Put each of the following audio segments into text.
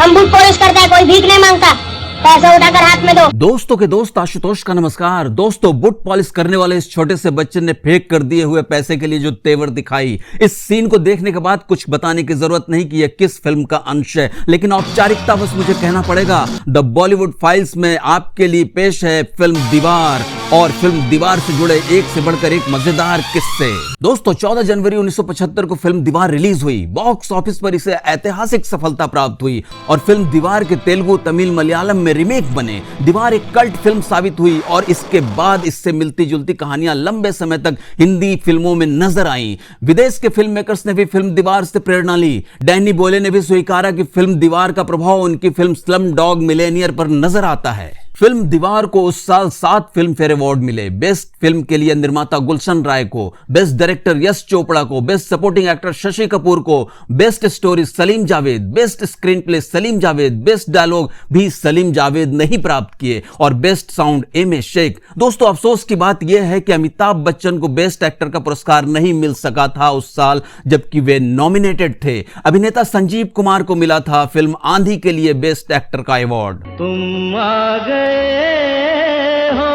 हम boot polish करता है, कोई भीख नहीं मांगता। पैसा उठाकर हाथ में दो। दोस्तों के दोस्त आशुतोष का नमस्कार। दोस्तों, बुट पॉलिश करने वाले इस छोटे से बच्चे ने फेंक कर दिए हुए पैसे के लिए जो तेवर दिखाई, इस सीन को देखने के बाद कुछ बताने की जरूरत नहीं कि यह किस फिल्म का अंश है, लेकिन औपचारिकता बस मुझे कहना पड़ेगा। द बॉलीवुड फाइल्स में आपके लिए पेश है फिल्म दीवार, और फिल्म दीवार से जुड़े एक से बढ़कर एक मजेदार किस्से। दोस्तों, 14 जनवरी 1975 को फिल्म दीवार रिलीज हुई। बॉक्स ऑफिस पर इसे ऐतिहासिक सफलता प्राप्त हुई और फिल्म दीवार के तेलुगु, तमिल, मलयालम में रीमेक बने। दीवार एक कल्ट फिल्म साबित हुई और इसके बाद इससे मिलती जुलती कहानियां लंबे समय तक हिंदी फिल्मों में नजर आईं। विदेश के फिल्म मेकर्स ने भी फिल्म दीवार से प्रेरणा ली। डैनी बोले ने भी स्वीकारा कि फिल्म दीवार का प्रभाव उनकी फिल्म स्लम डॉग मिलेनियर पर नजर आता है। फिल्म दीवार को उस साल 7 फिल्म फेयर अवार्ड मिले। बेस्ट फिल्म के लिए निर्माता गुलशन राय को, बेस्ट डायरेक्टर यश चोपड़ा को, best supporting actor Shashi Kapoor को, best story Salim Javed, best screenplay Salim Javed, best dialogue भी सलीम जावेद ने ही प्राप्त किए और बेस्ट साउंड एम.ए. शेख। दोस्तों, अफसोस की बात यह है कि अमिताभ बच्चन को बेस्ट एक्टर का पुरस्कार नहीं मिल सका था उस साल, जबकि वे नॉमिनेटेड थे। अभिनेता संजीव कुमार को मिला था फिल्म आंधी के लिए बेस्ट एक्टर का अवार्ड। तुम आ गए हो,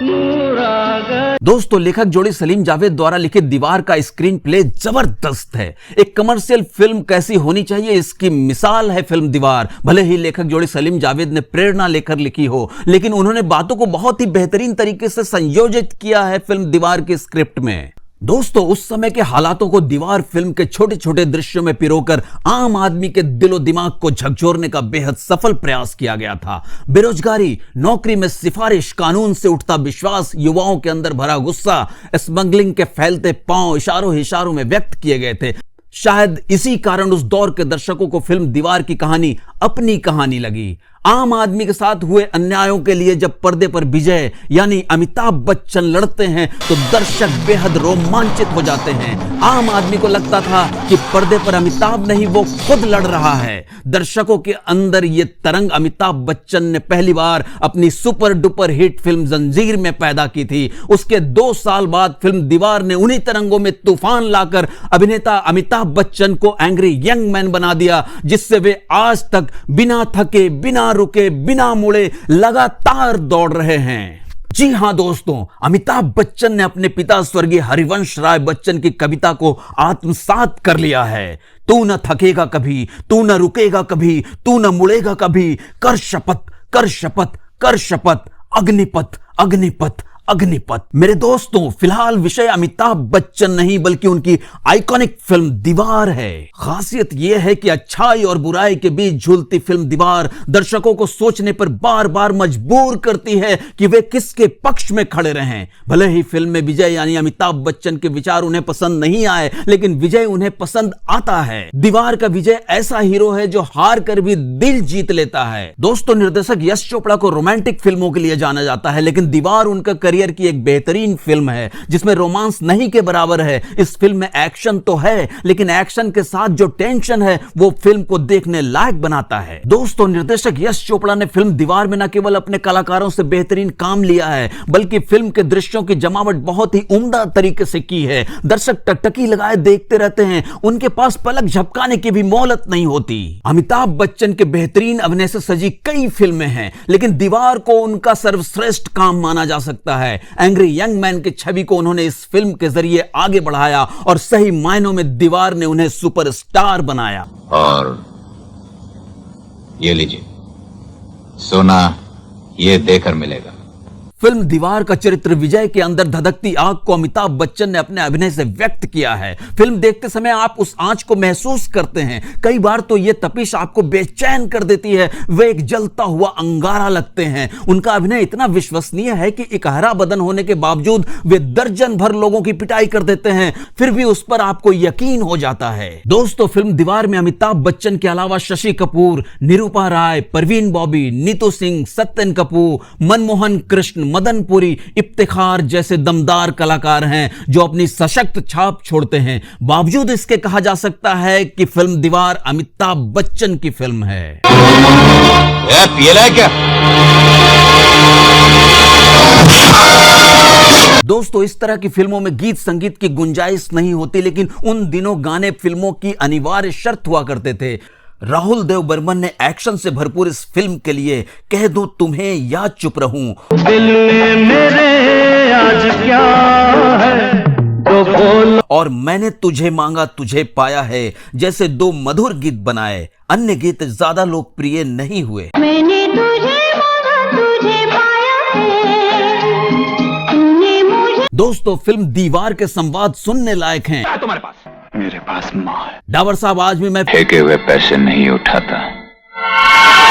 नूर आ गए। दोस्तों, लेखक जोड़ी सलीम जावेद द्वारा लिखित दीवार का स्क्रीन प्ले जबरदस्त है। एक कमर्शियल फिल्म कैसी होनी चाहिए, इसकी मिसाल है फिल्म दीवार। भले ही लेखक जोड़ी सलीम जावेद ने प्रेरणा लेकर लिखी हो, लेकिन उन्होंने बातों को बहुत ही बेहतरीन तरीके से संयोजित किया है फिल्म दीवार की स्क्रिप्ट में। दोस्तों, उस समय के हालातों को दीवार फिल्म के छोटे छोटे दृश्यों में पिरोकर आम आदमी के दिलो दिमाग को झकझोरने का बेहद सफल प्रयास किया गया था। बेरोजगारी, नौकरी में सिफारिश, कानून से उठता विश्वास, युवाओं के अंदर भरा गुस्सा, स्मगलिंग के फैलते पांव इशारों इशारों में व्यक्त किए गए थे। शायद इसी कारण उस दौर के दर्शकों को फिल्म दीवार की कहानी अपनी कहानी लगी। आम आदमी के साथ हुए अन्यायों के लिए जब पर्दे पर विजय यानी अमिताभ बच्चन लड़ते हैं तो दर्शक बेहद रोमांचित हो जाते हैं। आम आदमी को लगता था कि पर्दे पर अमिताभ नहीं, वो खुद लड़ रहा है। दर्शकों के अंदर ये तरंग अमिताभ बच्चन ने पहली बार अपनी सुपर डुपर हिट फिल्म जंजीर में पैदा की थी। उसके 2 साल बाद फिल्म दीवार ने उन्हीं तरंगों में तूफान लाकर अभिनेता अमिताभ बच्चन को एंग्री यंग मैन बना दिया, जिससे वे आज तक बिना थके, बिना रुके, बिना मुड़े लगातार दौड़ रहे हैं। जी हां दोस्तों, अमिताभ बच्चन ने अपने पिता स्वर्गीय हरिवंश राय बच्चन की कविता को आत्मसात कर लिया है। तू न थकेगा कभी, तू न रुकेगा कभी, तू न मुड़ेगा कभी, कर शपथ, कर शपथ, कर शपथ, अग्निपथ, अग्निपथ, अग्निपथ। मेरे दोस्तों, फिलहाल विषय अमिताभ बच्चन नहीं बल्कि उनकी आइकॉनिक फिल्म दीवार है। खासियत यह है कि अच्छाई और बुराई के बीच झूलती फिल्म दीवार दर्शकों को सोचने पर बार बार मजबूर करती है कि वे किसके पक्ष में खड़े रहें। भले ही फिल्म में विजय यानी अमिताभ बच्चन के विचार उन्हें पसंद नहीं आए, लेकिन विजय उन्हें पसंद आता है। दीवार का विजय ऐसा हीरो है जो हार कर भी दिल जीत लेता है। दोस्तों, निर्देशक यश चोपड़ा को रोमांटिक फिल्मों के लिए जाना जाता है, लेकिन दीवार उनका करियर की एक बेहतरीन फिल्म है जिसमें रोमांस नहीं के बराबर है। इस फिल्म में एक्शन तो है, लेकिन एक्शन के साथ जो टेंशन है वो फिल्म को देखने लायक बनाता है। दोस्तों, निर्देशक यश चोपड़ा ने फिल्म दीवार में न केवल अपने कलाकारों से बेहतरीन काम लिया है, बल्कि फिल्म के दृश्यों की जमावट बहुत ही उम्दा तरीके से की है। दर्शक टकटकी लगाए देखते रहते हैं, उनके पास पलक झपकाने की भी मोहलत नहीं होती। अमिताभ बच्चन के बेहतरीन अभिनय से सजी कई फिल्में हैं, लेकिन दीवार को उनका सर्वश्रेष्ठ काम माना जा सकता है। एंग्री यंग मैन की छवि को उन्होंने इस फिल्म के जरिए आगे बढ़ाया और सही मायनों में दीवार ने उन्हें सुपरस्टार बनाया। और ये लीजिए, सोना ये देकर मिलेगा। फिल्म दीवार का चरित्र विजय के अंदर धधकती आग को अमिताभ बच्चन ने अपने अभिनय से व्यक्त किया है। फिल्म देखते समय आप उस आंच को महसूस करते हैं। कई बार तो यह तपिश आपको बेचैन कर देती है। वे एक जलता हुआ अंगारा लगते हैं। उनका अभिनय इतना विश्वसनीय है कि इकहरा बदन होने के बावजूद वे दर्जन भर लोगों की पिटाई कर देते हैं, फिर भी उस पर आपको यकीन हो जाता है। दोस्तों, फिल्म दीवार में अमिताभ बच्चन के अलावा शशि कपूर, निरूपा राय, परवीन बॉबी, नीतू सिंह, सत्यन कपूर, मनमोहन कृष्ण, मदन पुरी, इफ्तिखार जैसे दमदार कलाकार हैं जो अपनी सशक्त छाप छोड़ते हैं। बावजूद इसके कहा जा सकता है कि फिल्म दीवार अमिताभ बच्चन की फिल्म है। क्या? दोस्तों, इस तरह की फिल्मों में गीत संगीत की गुंजाइश नहीं होती, लेकिन उन दिनों गाने फिल्मों की अनिवार्य शर्त हुआ करते थे। राहुल देव बर्मन ने एक्शन से भरपूर इस फिल्म के लिए कह दूं तुम्हें या चुप रहूं, दिल में मेरे आज क्या है तो बोलो, और मैंने तुझे मांगा तुझे पाया है जैसे दो मधुर गीत बनाए, अन्य गीत ज्यादा लोकप्रिय नहीं हुए। मैंने तुझे मांगा तुझे पाया है, तूने मुझे। दोस्तों, फिल्म दीवार के संवाद सुनने लायक हैं। तुम्हारे पास? मेरे पास माँ है। डावर साहब, आज भी मैं फेंके हुए पैसे नहीं उठाता।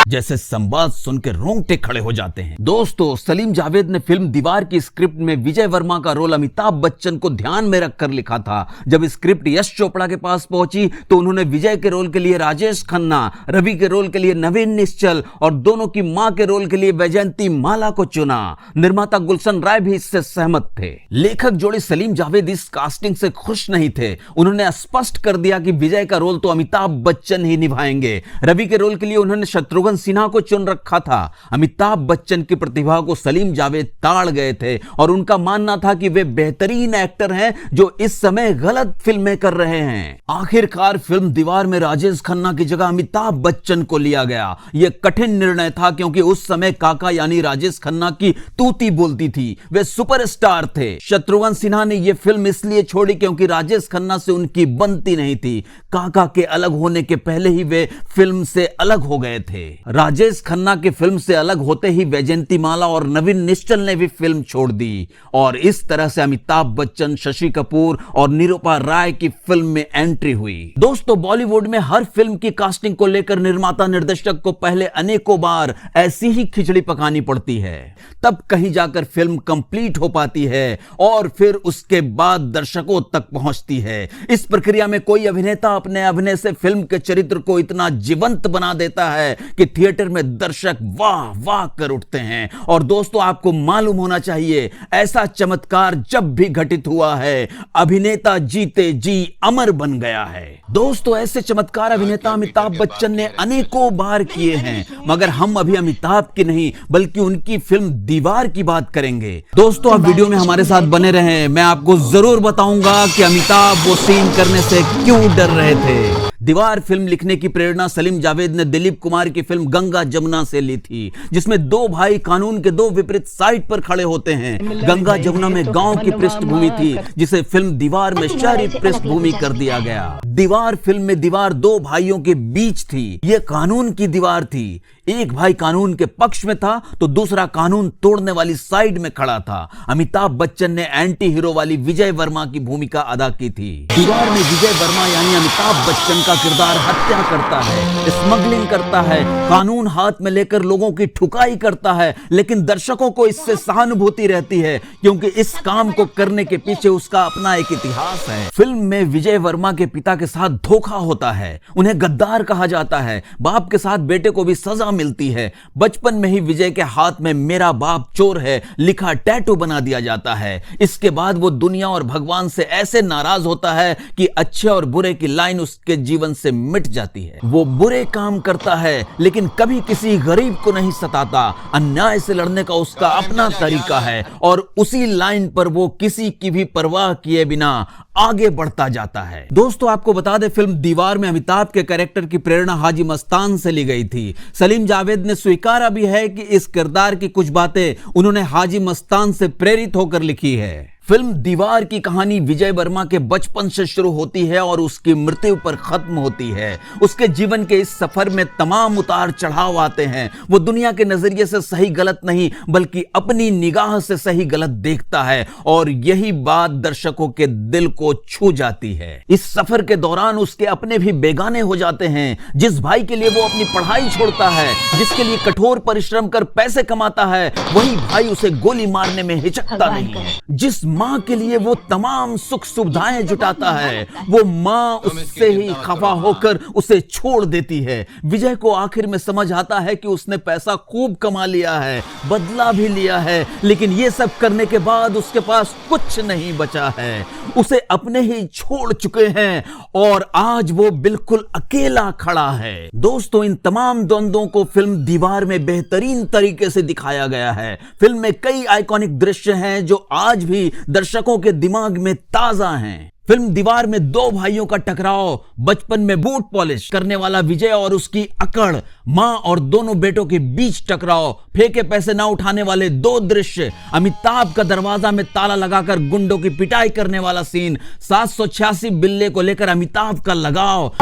जैसे संवाद सुन के रोंगटे खड़े हो जाते हैं। दोस्तों, सलीम जावेद ने फिल्म दीवार की स्क्रिप्ट में विजय वर्मा का रोल अमिताभ बच्चन को ध्यान में रखकर लिखा था। जब स्क्रिप्ट यश चोपड़ा के पास पहुंची तो उन्होंने विजय के रोल के लिए राजेश खन्ना, रवि के रोल के लिए नवीन निश्चल और दोनों की मां के रोल के लिए वैजयंती माला को चुना। निर्माता गुलशन राय भी इससे सहमत थे। लेखक जोड़ी सलीम जावेद इस कास्टिंग से खुश नहीं थे। उन्होंने स्पष्ट कर दिया कि विजय का रोल तो अमिताभ बच्चन ही निभाएंगे। रवि के रोल के लिए उन्होंने शत्रुघ्न सिन्हा को चुन रखा था। अमिताभ बच्चन की प्रतिभा को सलीम जावेद ताड़ गए थे और उनका मानना था कि वे बेहतरीन एक्टर हैं जो इस समय गलत फिल्में कर रहे हैं। आखिरकार फिल्म दीवार में राजेश खन्ना की जगह अमिताभ बच्चन को लिया गया। यह कठिन निर्णय था क्योंकि उस समय काका यानी राजेश खन्ना की तूती बोलती थी, वे सुपरस्टार थे। शत्रुघ्न सिन्हा ने यह फिल्म इसलिए छोड़ी क्योंकि राजेश खन्ना से उनकी बनती नहीं थी। काका के अलग होने के पहले ही वे फिल्म से अलग हो गए थे। राजेश खन्ना के फिल्म से अलग होते ही वैजयंती माला और नवीन निश्चल ने भी फिल्म छोड़ दी और इस तरह से अमिताभ बच्चन, शशि कपूर और निरूपा राय की फिल्म में एंट्री हुई। दोस्तों, बॉलीवुड में हर फिल्म की कास्टिंग को लेकर निर्माता निर्देशक को पहले अनेकों बार ऐसी ही खिचड़ी पकानी पड़ती है, तब कहीं जाकर फिल्म कंप्लीट हो पाती है और फिर उसके बाद दर्शकों तक पहुंचती है। इस प्रक्रिया में कोई अभिनेता अपने अभिनय से फिल्म के चरित्र को इतना जीवंत बना देता है कि थिएटर में दर्शक वाह वाह कर उठते हैं। और दोस्तों, आपको मालूम होना चाहिए ऐसा चमत्कार जब भी घटित हुआ है, अभिनेता जीते जी अमर बन गया है। दोस्तों, ऐसे चमत्कार अभिनेता अमिताभ बच्चन ने अनेकों बार किए हैं, मगर हम अभी अमिताभ की नहीं बल्कि उनकी फिल्म दीवार की बात करेंगे। दोस्तों, आप वीडियो में हमारे साथ बने रहें, मैं आपको जरूर बताऊंगा कि अमिताभ वो सीन करने से क्यों डर रहे थे। दीवार फिल्म लिखने की प्रेरणा सलीम जावेद ने दिलीप कुमार की फिल्म गंगा जमुना से ली थी, जिसमें दो भाई कानून के दो विपरीत साइड पर खड़े होते हैं। गंगा जमुना में गांव की पृष्ठभूमि थी, जिसे फिल्म दीवार में शहरी पृष्ठभूमि कर दिया गया। दीवार फिल्म में दीवार दो भाइयों के बीच थी, यह कानून की दीवार थी। एक भाई कानून के पक्ष में था तो दूसरा कानून तोड़ने वाली साइड में खड़ा था। अमिताभ बच्चन ने एंटी हीरो वाली विजय वर्मा की भूमिका अदा की थी। दीवार में विजय वर्मा यानी अमिताभ बच्चन का किरदार हत्या करता है, स्मगलिंग करता है, कानून हाथ में लेकर लोगों की ठुकाई करता है, लेकिन दर्शकों को इससे सहानुभूति रहती है क्योंकि इस काम को करने के पीछे उसका अपना एक इतिहास है। फिल्म में विजय वर्मा के पिता के साथ धोखा होता है, उन्हें गद्दार कहा जाता है। बाप के साथ बेटे को भी सजा मिलती है। बचपन में ही विजय के हाथ में मेरा बाप चोर है लिखा टैटू बना दिया जाता है। इसके बाद वो दुनिया और भगवान से ऐसे नाराज होता है कि अच्छे और बुरे की लाइन उसके जीवन से मिट जाती है। वो बुरे काम करता है लेकिन कभी किसी गरीब को नहीं सताता। अन्याय से लड़ने का उसका अपना तरीका है और उसी लाइन पर वो किसी की भी परवाह किए बिना आगे बढ़ता जाता है। दोस्तों, आपको बता दें, फिल्म दीवार में अमिताभ के कैरेक्टर की प्रेरणा हाजी मस्तान से ली गई थी। सलीम जावेद ने स्वीकारा भी है कि इस किरदार की कुछ बातें उन्होंने हाजी मस्तान से प्रेरित होकर लिखी है। फिल्म दीवार की कहानी विजय वर्मा के बचपन से शुरू होती है और उसकी मृत्यु पर खत्म होती है। उसके जीवन के इस सफर में तमाम उतार चढ़ाव आते हैं। वो दुनिया के नजरिए से सही गलत नहीं बल्कि अपनी निगाह से सही गलत देखता है और यही बात दर्शकों के दिल को छू जाती है। इस सफर के दौरान उसके अपने भी बेगाने हो जाते हैं। जिस भाई के लिए वो अपनी पढ़ाई छोड़ता है, जिसके लिए कठोर परिश्रम कर पैसे कमाता है, वही भाई उसे गोली मारने में हिचकता नहीं। जिस मां के लिए वो तमाम सुख सुविधाएं जुटाता है, वो मां उससे ही खफा होकर उसे छोड़ देती है। विजय को आखिर में समझ आता है कि उसने पैसा खूब कमा लिया है, बदला भी लिया है, लेकिन ये सब करने के बाद उसके पास कुछ नहीं बचा है। उसे अपने ही छोड़ चुके हैं और आज वो बिल्कुल अकेला खड़ा है। दोस्तों, इन तमाम द्वंद्वों को फिल्म दीवार में बेहतरीन तरीके से दिखाया गया है। फिल्म में कई आइकॉनिक दृश्य हैं जो आज भी दर्शकों के दिमाग में ताजा हैं। फिल्म दीवार में दो भाइयों का टकराव, बचपन में बूट पॉलिश करने वाला विजय और उसकी अकड़, मां और दोनों बेटों के बीच टकराव, फेंके पैसे ना उठाने वाले दो दृश्य, अमिताभ का दरवाजा में ताला लगाकर गुंडों की पिटाई करने वाला सीन, 786 बिल्ले को लेकर अमिताभ का लगाव,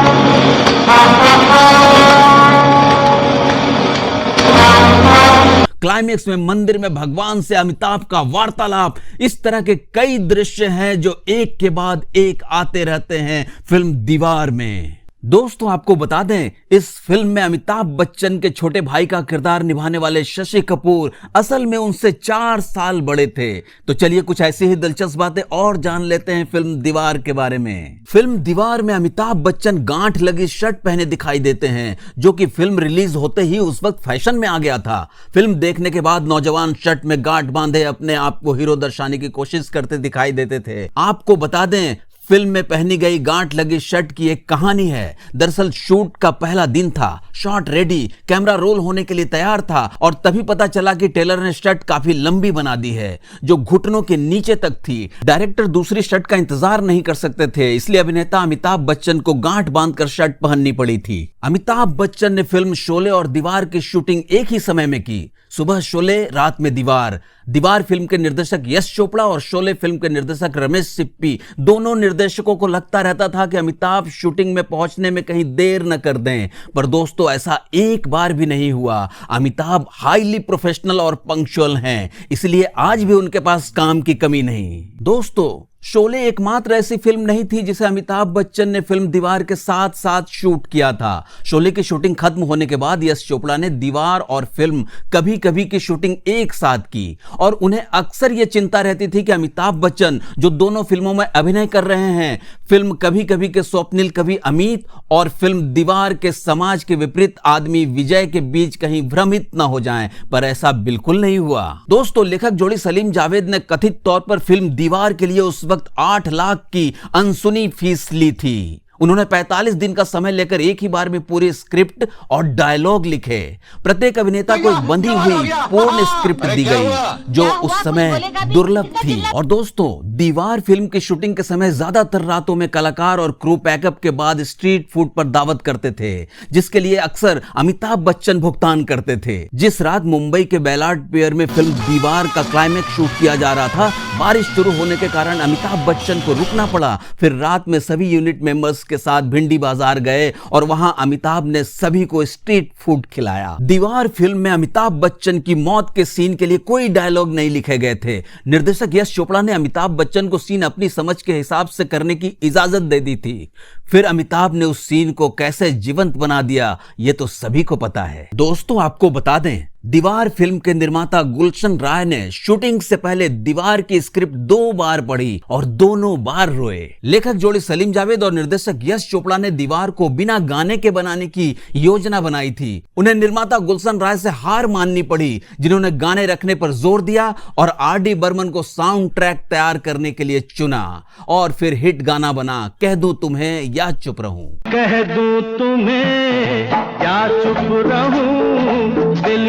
क्लाइमेक्स में मंदिर में भगवान से अमिताभ का वार्तालाप, इस तरह के कई दृश्य हैं जो एक के बाद एक आते रहते हैं फिल्म दीवार में। दोस्तों आपको बता दें, इस फिल्म में अमिताभ बच्चन के छोटे भाई का किरदार निभाने वाले शशि कपूर असल में उनसे 4 साल बड़े थे। तो चलिए कुछ ऐसी ही दिलचस्प बातें और जान लेते हैं फिल्म दीवार के बारे में। फिल्म दीवार में अमिताभ बच्चन गांठ लगी शर्ट पहने दिखाई देते हैं, जो कि फिल्म रिलीज होते ही उस वक्त फैशन में आ गया था। फिल्म देखने के बाद नौजवान शर्ट में गांठ बांधे अपने आप को हीरो दर्शाने की कोशिश करते दिखाई देते थे। आपको बता दें, फिल्म में पहनी गई गांठ लगी शर्ट की एक कहानी है। दरअसल शूट का पहला दिन था, शॉट रेडी, कैमरा रोल होने के लिए तैयार था और तभी पता चला कि टेलर ने शर्ट काफी लंबी बना दी है, जो घुटनों के नीचे तक थी। डायरेक्टर दूसरी शर्ट का इंतजार नहीं कर सकते थे, इसलिए अभिनेता अमिताभ बच्चन को गांठ बांधकर शर्ट पहननी पड़ी थी। अमिताभ बच्चन ने फिल्म शोले और दीवार की शूटिंग एक ही समय में की। सुबह शोले, रात में दीवार। दीवार फिल्म के निर्देशक यश चोपड़ा और शोले फिल्म के निर्देशक रमेश सिप्पी, दोनों निर्देशकों को लगता रहता था कि अमिताभ शूटिंग में पहुंचने में कहीं देर न कर दें, पर दोस्तों ऐसा एक बार भी नहीं हुआ। अमिताभ हाईली प्रोफेशनल और पंक्चुअल हैं, इसलिए आज भी उनके पास काम की कमी नहीं। दोस्तों शोले एकमात्र ऐसी फिल्म नहीं थी जिसे अमिताभ बच्चन ने फिल्म दीवार के साथ साथ शूट किया था। शोले की शूटिंग खत्म होने के बाद यश चोपड़ा ने दीवार और फिल्म कभी कभी की शूटिंग एक साथ की और उन्हें अक्सर यह चिंता रहती थी कि अमिताभ बच्चन जो दोनों फिल्मों में अभिनय कर रहे हैं, फिल्म कभी कभी के स्वप्निल कवि अमित और फिल्म दीवार के समाज के विपरीत आदमी विजय के बीच कहीं भ्रमित न हो जाएं, पर ऐसा बिल्कुल नहीं हुआ। दोस्तों लेखक जोड़ी सलीम जावेद ने कथित तौर पर फिल्म दीवार के लिए उस वक्त 8 लाख की अनसुनी फीस ली थी। उन्होंने 45 दिन का समय लेकर एक ही बार में पूरी स्क्रिप्ट और डायलॉग लिखे। प्रत्येक अभिनेता को एक बंधी हुई पूर्ण स्क्रिप्ट दी गई जो उस समय दुर्लभ थी। और दोस्तों दीवार फिल्म की शूटिंग के समय ज्यादातर रातों में कलाकार और क्रू पैकअप के बाद स्ट्रीट फूड पर दावत करते थे, जिसके लिए अक्सर अमिताभ बच्चन भुगतान करते थे। जिस रात मुंबई के बैलार्ड पियर में फिल्म दीवार का क्लाइमेक्स शूट किया जा रहा था, बारिश शुरू होने के कारण अमिताभ बच्चन को रुकना पड़ा। फिर रात में सभी यूनिट मेंबर्स के साथ भिंडी बाजार गए और वहां अमिताभ ने सभी को स्ट्रीट फूड खिलाया। दीवार फिल्म में अमिताभ बच्चन की मौत के सीन के लिए कोई डायलॉग नहीं लिखे गए थे। निर्देशक यश चोपड़ा ने अमिताभ बच्चन को सीन अपनी समझ के हिसाब से करने की इजाजत दे दी थी। फिर अमिताभ ने उस सीन को कैसे जीवंत बना दिया, यह तो सभी को पता है। दोस्तों आपको बता दें, दीवार फिल्म के निर्माता गुलशन राय ने शूटिंग से पहले दीवार की स्क्रिप्ट 2 बार पढ़ी और दोनों बार रोए। लेखक जोड़ी सलीम जावेद और निर्देशक यश चोपड़ा ने दीवार को बिना गाने के बनाने की योजना बनाई थी। उन्हें निर्माता गुलशन राय से हार माननी पड़ी, जिन्होंने गाने रखने पर जोर दिया और आर.डी. बर्मन को साउंड ट्रैक तैयार करने के लिए चुना। और फिर हिट गाना बना कह दूं तुम्हें या चुप रहूं। कह दूं तुम्हें या चुप रहूं, दिल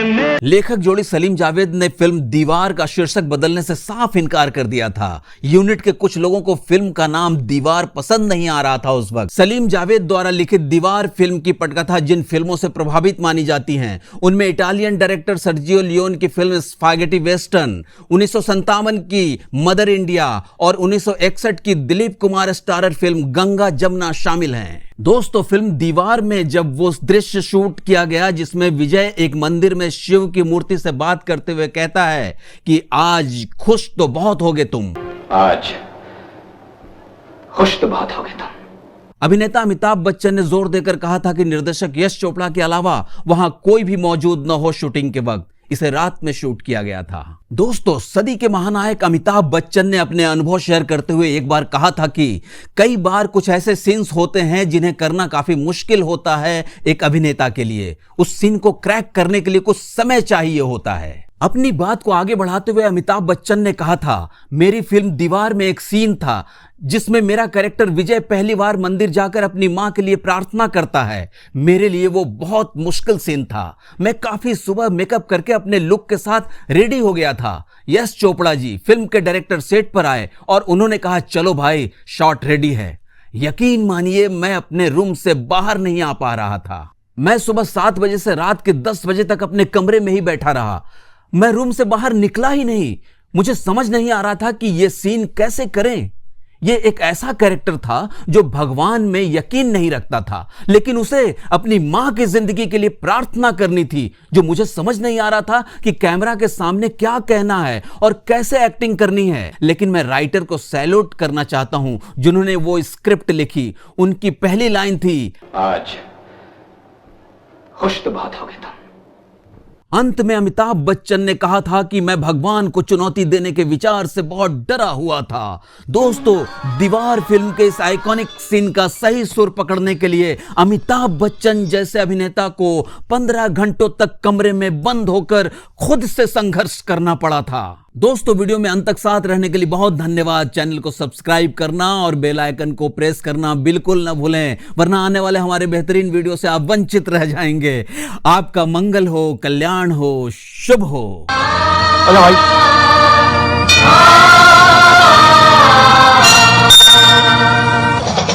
में लेखक जोड़ी सलीम जावेद ने फिल्म दीवार का शीर्षक बदलने से साफ इनकार कर दिया था। यूनिट के कुछ लोगों को फिल्म का नाम दीवार पसंद नहीं आ रहा था उस वक्त। सलीम जावेद द्वारा लिखित दीवार फिल्म की पटकथा जिन फिल्मों से प्रभावित मानी जाती हैं, उनमें इटालियन डायरेक्टर सर्जियो लियोन की फिल्म स्पैगेटी वेस्टर्न, 1957 की मदर इंडिया और 1961 की दिलीप कुमार स्टारर फिल्म गंगा जमुना शामिल हैं। दोस्तों फिल्म दीवार में जब वो दृश्य शूट किया गया जिसमें विजय एक मंदिर में शिव की मूर्ति से बात करते हुए कहता है कि आज खुश तो बहुत होगे तुम, आज खुश तो बहुत होगे तुम। अभिनेता अमिताभ बच्चन ने जोर देकर कहा था कि निर्देशक यश चोपड़ा के अलावा वहां कोई भी मौजूद न हो शूटिंग के वक्त। इसे रात में शूट किया गया था। दोस्तों सदी के महानायक अमिताभ बच्चन ने अपने अनुभव शेयर करते हुए एक बार कहा था कि कई बार कुछ ऐसे सीन्स होते हैं जिन्हें करना काफी मुश्किल होता है एक अभिनेता के लिए। उस सीन को क्रैक करने के लिए कुछ समय चाहिए होता है। अपनी बात को आगे बढ़ाते हुए अमिताभ बच्चन ने कहा था, मेरी फिल्म दीवार में एक सीन था जिसमें मेरा कैरेक्टर विजय पहली बार मंदिर जाकर अपनी मां के लिए प्रार्थना करता है। मेरे लिए वो बहुत मुश्किल सीन था। मैं काफी सुबह मेकअप करके अपने लुक के साथ रेडी हो गया था। यश चोपड़ा जी फिल्म के डायरेक्टर सेट पर आए और उन्होंने कहा, चलो भाई शॉट रेडी है। यकीन मानिए मैं अपने रूम से बाहर नहीं आ पा रहा था। मैं सुबह 7 बजे से रात के 10 बजे तक अपने कमरे में ही बैठा रहा। मैं रूम से बाहर निकला ही नहीं। मुझे समझ नहीं आ रहा था कि यह सीन कैसे करें। यह एक ऐसा कैरेक्टर था जो भगवान में यकीन नहीं रखता था, लेकिन उसे अपनी मां की जिंदगी के लिए प्रार्थना करनी थी, जो मुझे समझ नहीं आ रहा था कि कैमरा के सामने क्या कहना है और कैसे एक्टिंग करनी है। लेकिन मैं राइटर को सैल्यूट करना चाहता हूं जिन्होंने वो स्क्रिप्ट लिखी। उनकी पहली लाइन थी, आज खुश तो बहुत हो गए तुम। अंत में अमिताभ बच्चन ने कहा था कि मैं भगवान को चुनौती देने के विचार से बहुत डरा हुआ था। दोस्तों, दीवार फिल्म के इस आइकॉनिक सीन का सही सुर पकड़ने के लिए अमिताभ बच्चन जैसे अभिनेता को 15 घंटों तक कमरे में बंद होकर खुद से संघर्ष करना पड़ा था। दोस्तों, वीडियो में अंत तक साथ रहने के लिए बहुत धन्यवाद। चैनल को सब्सक्राइब करना और बेल आइकन को प्रेस करना बिल्कुल ना भूलें, वरना आने वाले हमारे बेहतरीन वीडियो से आप वंचित रह जाएंगे। आपका मंगल हो, कल्याण हो, शुभ हो। अरे भाई